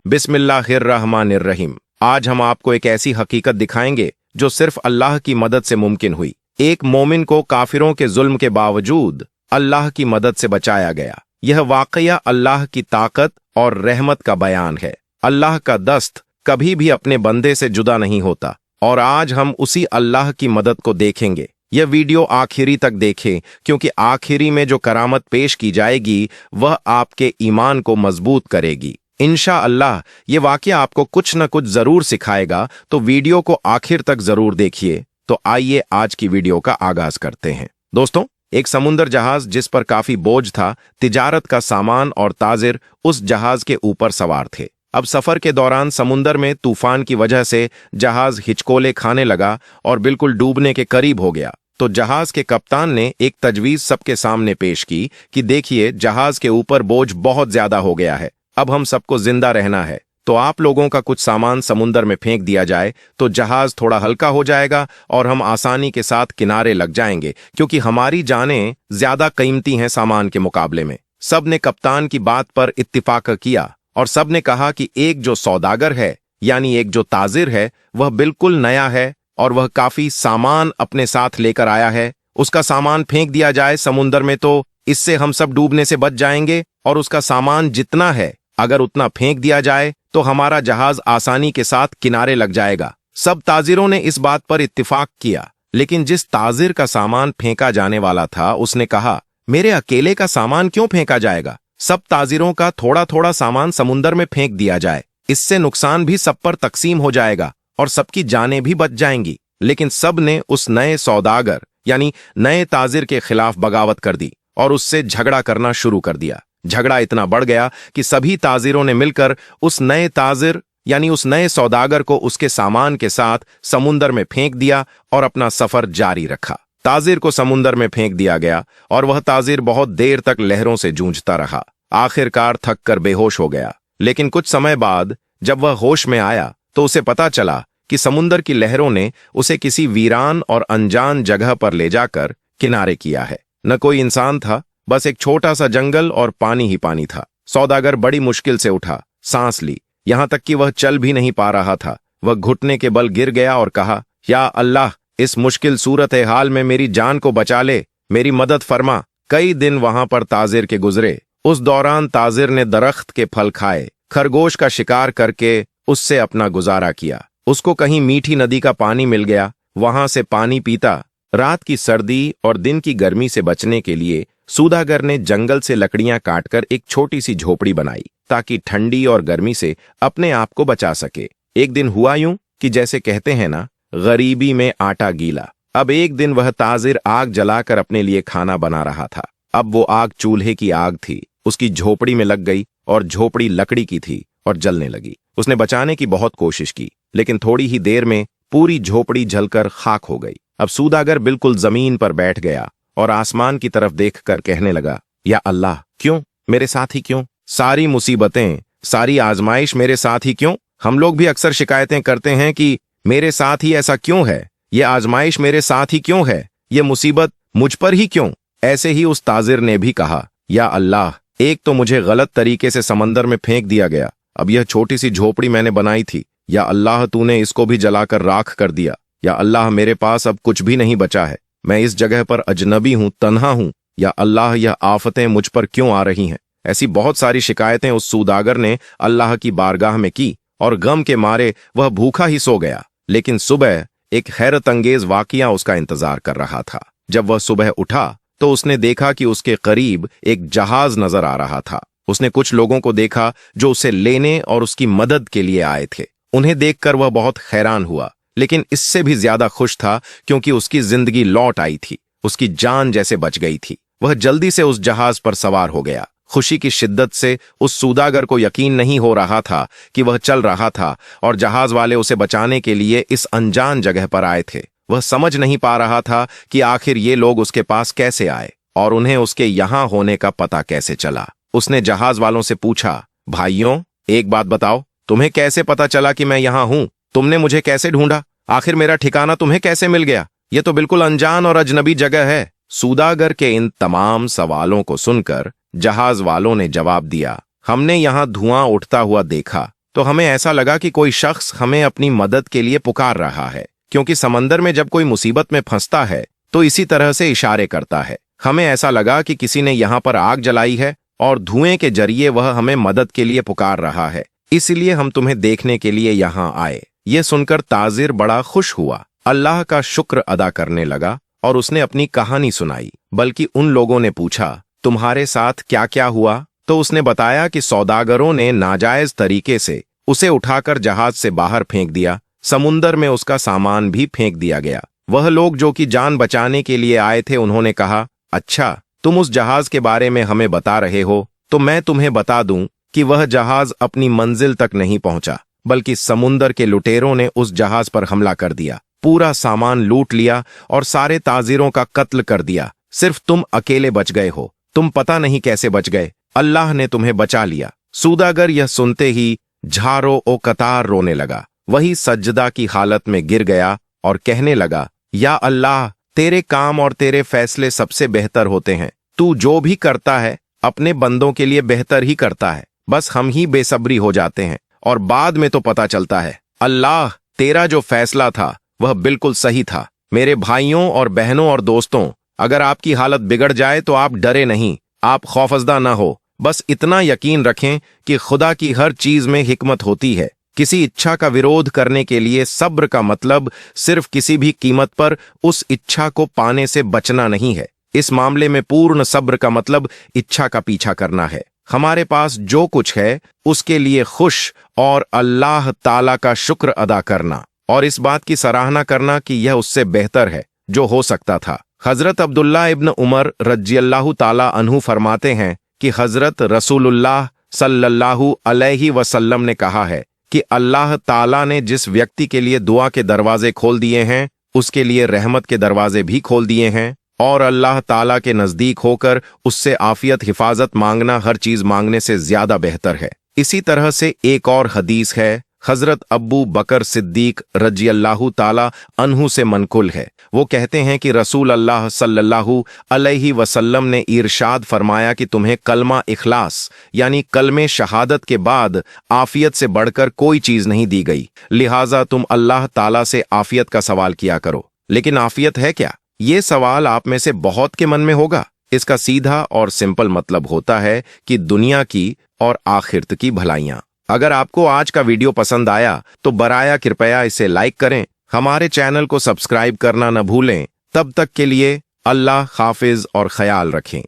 बिस्मिल्लाहिर्रहमानिर्रहीम। आज हम आपको एक ऐसी हकीकत दिखाएंगे जो सिर्फ अल्लाह की मदद से मुमकिन हुई। एक मोमिन को काफिरों के जुल्म के बावजूद अल्लाह की मदद से बचाया गया। यह वाकया अल्लाह की ताकत और रहमत का बयान है। अल्लाह का दस्त कभी भी अपने बंदे से जुदा नहीं होता और आज हम उसी अल्लाह की मदद को देखेंगे। यह वीडियो आखिरी तक देखें क्योंकि आखिरी में जो करामत पेश की जाएगी वह आपके ईमान को मजबूत करेगी। इंशाअल्लाह ये वाकया आपको कुछ न कुछ जरूर सिखाएगा, तो वीडियो को आखिर तक जरूर देखिए। तो आइए आज की वीडियो का आगाज करते हैं। दोस्तों, एक समुद्र जहाज जिस पर काफी बोझ था, तिजारत का सामान और ताजिर उस जहाज के ऊपर सवार थे। अब सफर के दौरान समुद्र में तूफान की वजह से जहाज हिचकोले खाने लगा और बिल्कुल डूबने के करीब हो गया। तो जहाज के कप्तान ने एक तजवीज सबके सामने पेश की कि देखिए, जहाज के ऊपर बोझ बहुत ज्यादा हो गया है। अब हम सबको जिंदा रहना है, तो आप लोगों का कुछ सामान समुद्र में फेंक दिया जाए तो जहाज थोड़ा हल्का हो जाएगा और हम आसानी के साथ किनारे लग जाएंगे, क्योंकि हमारी जानें ज्यादा कीमती हैं सामान के मुकाबले में। सब ने कप्तान की बात पर इत्तिफाक किया और सब ने कहा कि एक जो सौदागर है, यानी एक जो ताजिर है, वह बिल्कुल नया है और वह काफी सामान अपने साथ लेकर आया है। उसका सामान फेंक दिया जाए समुद्र में तो इससे हम सब डूबने से बच जाएंगे, और उसका सामान जितना है अगर उतना फेंक दिया जाए तो हमारा जहाज आसानी के साथ किनारे लग जाएगा। सब ताजिरों ने इस बात पर इत्तिफाक किया, लेकिन जिस ताजिर का सामान फेंका जाने वाला था उसने कहा, मेरे अकेले का सामान क्यों फेंका जाएगा? सब ताजिरों का थोड़ा थोड़ा सामान समुद्र में फेंक दिया जाए, इससे नुकसान भी सब पर तकसीम हो जाएगा और सबकी जानें भी बच जाएंगी। लेकिन सब ने उस नए सौदागर यानी नए ताजिर के खिलाफ बगावत कर दी और उससे झगड़ा करना शुरू कर दिया। झगड़ा इतना बढ़ गया कि सभी ताजिरों ने मिलकर उस नए ताजिर यानी उस नए सौदागर को उसके सामान के साथ समुद्र में फेंक दिया और अपना सफर जारी रखा। ताजिर को समुद्र में फेंक दिया गया और वह ताजिर बहुत देर तक लहरों से जूझता रहा। आखिरकार थक कर बेहोश हो गया। लेकिन कुछ समय बाद जब वह होश में आया तो उसे पता चला कि समुद्र की लहरों ने उसे किसी वीरान और अनजान जगह पर ले जाकर किनारे किया है। न कोई इंसान था, बस एक छोटा सा जंगल और पानी ही पानी था। सौदागर बड़ी मुश्किल से उठा, सांस ली, यहां तक कि वह चल भी नहीं पा रहा था। वह घुटने के बल गिर गया और कहा, या अल्लाह, इस मुश्किल सूरत हाल में मेरी जान को बचा ले, मेरी मदद फरमा। कई दिन वहां पर ताजिर के गुजरे। उस दौरान ताजिर ने दरख्त के फल खाए, खरगोश का शिकार करके उससे अपना गुजारा किया। उसको कहीं मीठी नदी का पानी मिल गया, वहां से पानी पीता। रात की सर्दी और दिन की गर्मी से बचने के लिए सौदागर ने जंगल से लकड़ियां काटकर एक छोटी सी झोपड़ी बनाई ताकि ठंडी और गर्मी से अपने आप को बचा सके। एक दिन हुआ यूं कि जैसे कहते हैं ना, गरीबी में आटा गीला। अब एक दिन वह ताजिर आग जलाकर अपने लिए खाना बना रहा था। अब वो आग चूल्हे की आग थी, उसकी झोपड़ी में लग गई और झोपड़ी लकड़ी की थी और जलने लगी। उसने बचाने की बहुत कोशिश की, लेकिन थोड़ी ही देर में पूरी झोपड़ी जलकर खाक हो गई। अब सौदागर बिल्कुल जमीन पर बैठ गया और आसमान की तरफ देखकर कहने लगा, या अल्लाह, क्यों मेरे साथ ही क्यों? सारी मुसीबतें, सारी आजमाइश मेरे साथ ही क्यों? हम लोग भी अक्सर शिकायतें करते हैं कि मेरे साथ ही ऐसा क्यों है, ये आजमाइश मेरे साथ ही क्यों है, ये मुसीबत मुझ पर ही क्यों? ऐसे ही उस ताजिर ने भी कहा, या अल्लाह, एक तो मुझे गलत तरीके से समंदर में फेंक दिया गया, अब यह छोटी सी झोपड़ी मैंने बनाई थी, या अल्लाह, तूने इसको भी जलाकर राख कर दिया। या अल्लाह, मेरे पास अब कुछ भी नहीं बचा है, मैं इस जगह पर अजनबी हूं, तन्हा हूं। या अल्लाह, यह आफतें मुझ पर क्यों आ रही हैं? ऐसी बहुत सारी शिकायतें उस सौदागर ने अल्लाह की बारगाह में की और गम के मारे वह भूखा ही सो गया। लेकिन सुबह एक हैरत अंगेज वाकया उसका इंतजार कर रहा था। जब वह सुबह उठा तो उसने देखा कि उसके करीब एक जहाज नजर आ रहा था। उसने कुछ लोगों को देखा जो उसे लेने और उसकी मदद के लिए आए थे। उन्हें देखकर वह बहुत हैरान हुआ, लेकिन इससे भी ज्यादा खुश था क्योंकि उसकी जिंदगी लौट आई थी, उसकी जान जैसे बच गई थी। वह जल्दी से उस जहाज पर सवार हो गया। खुशी की शिद्दत से उस सौदागर को यकीन नहीं हो रहा था कि वह चल रहा था और जहाज वाले उसे बचाने के लिए इस अनजान जगह पर आए थे। वह समझ नहीं पा रहा था कि आखिर ये लोग उसके पास कैसे आए और उन्हें उसके यहां होने का पता कैसे चला। उसने जहाज वालों से पूछा, भाइयों, एक बात बताओ, तुम्हें कैसे पता चला कि मैं यहां हूं? तुमने मुझे कैसे ढूंढा? आखिर मेरा ठिकाना तुम्हें कैसे मिल गया? यह तो बिल्कुल अनजान और अजनबी जगह है। सौदागर के इन तमाम सवालों को सुनकर जहाज वालों ने जवाब दिया, हमने यहां धुआं उठता हुआ देखा तो हमें ऐसा लगा कि कोई शख्स हमें अपनी मदद के लिए पुकार रहा है, क्योंकि समंदर में जब कोई मुसीबत में फंसता है तो इसी तरह से इशारे करता है। हमें ऐसा लगा कि किसी ने यहाँ पर आग जलाई है और धुएं के जरिए वह हमें मदद के लिए पुकार रहा है, इसलिए हम तुम्हें देखने के लिए यहाँ आए। ये सुनकर ताजिर बड़ा खुश हुआ, अल्लाह का शुक्र अदा करने लगा और उसने अपनी कहानी सुनाई। बल्कि उन लोगों ने पूछा, तुम्हारे साथ क्या क्या हुआ? तो उसने बताया कि सौदागरों ने नाजायज तरीके से उसे उठाकर जहाज से बाहर फेंक दिया, समुंदर में उसका सामान भी फेंक दिया गया। वह लोग जो कि जान बचाने के लिए आए थे, उन्होंने कहा, अच्छा तुम उस जहाज के बारे में हमें बता रहे हो, तो मैं तुम्हें बता दूं कि वह जहाज अपनी मंजिल तक नहीं पहुंचा, बल्कि समुंदर के लुटेरों ने उस जहाज पर हमला कर दिया, पूरा सामान लूट लिया और सारे ताजिरों का कत्ल कर दिया। सिर्फ तुम अकेले बच गए हो। तुम पता नहीं कैसे बच गए, अल्लाह ने तुम्हें बचा लिया। सूदागर यह सुनते ही झारो ओ कतार रोने लगा। वही सज्जदा की हालत में गिर गया और कहने लगा, या अल्लाह, तेरे काम और तेरे फैसले सबसे बेहतर होते हैं। तू जो भी करता है अपने बंदों के लिए बेहतर ही करता है। बस हम ही बेसब्री हो जाते हैं और बाद में तो पता चलता है। अल्लाह, तेरा जो फैसला था वह बिल्कुल सही था। मेरे भाइयों और बहनों और दोस्तों, अगर आपकी हालत बिगड़ जाए तो आप डरे नहीं, आप खौफजदा ना हो। बस इतना यकीन रखें कि खुदा की हर चीज में हिकमत होती है। किसी इच्छा का विरोध करने के लिए सब्र का मतलब सिर्फ किसी भी कीमत पर उस इच्छा को पाने से बचना नहीं है। इस मामले में पूर्ण सब्र का मतलब इच्छा का पीछा करना है। हमारे पास जो कुछ है उसके लिए खुश और अल्लाह ताला का शुक्र अदा करना और इस बात की सराहना करना कि यह उससे बेहतर है जो हो सकता था। हजरत अब्दुल्ला इब्न उमर रज़ियल्लाहु ताला अन्हु फरमाते हैं कि हजरत रसूलुल्लाह सल्लल्लाहु अलैहि वसल्लम ने कहा है कि अल्लाह ताला ने जिस व्यक्ति के लिए दुआ के दरवाजे खोल दिए हैं, उसके लिए रहमत के दरवाजे भी खोल दिए हैं और अल्लाह ताला के नजदीक होकर उससे आफियत हिफाजत मांगना हर चीज मांगने से ज्यादा बेहतर है। इसी तरह से एक और हदीस है, हजरत अब्बू बकर सिद्दीक रज़ियल्लाहु ताला अन्हु से मनकुल है। वो कहते हैं कि रसूल अल्लाह सल्लल्लाहु अलैहि वसल्लम ने इरशाद फरमाया कि तुम्हें कलमा इखलास यानी कलमे शहादत के बाद आफियत से बढ़कर कोई चीज नहीं दी गई, लिहाजा तुम अल्लाह ताला से आफियत का सवाल किया करो। लेकिन आफियत है क्या? ये सवाल आप में से बहुत के मन में होगा। इसका सीधा और सिंपल मतलब होता है कि दुनिया की और आखिरत की भलाइयां। अगर आपको आज का वीडियो पसंद आया तो बराया कृपया इसे लाइक करें, हमारे चैनल को सब्सक्राइब करना न भूलें। तब तक के लिए अल्लाह हाफिज और ख्याल रखें।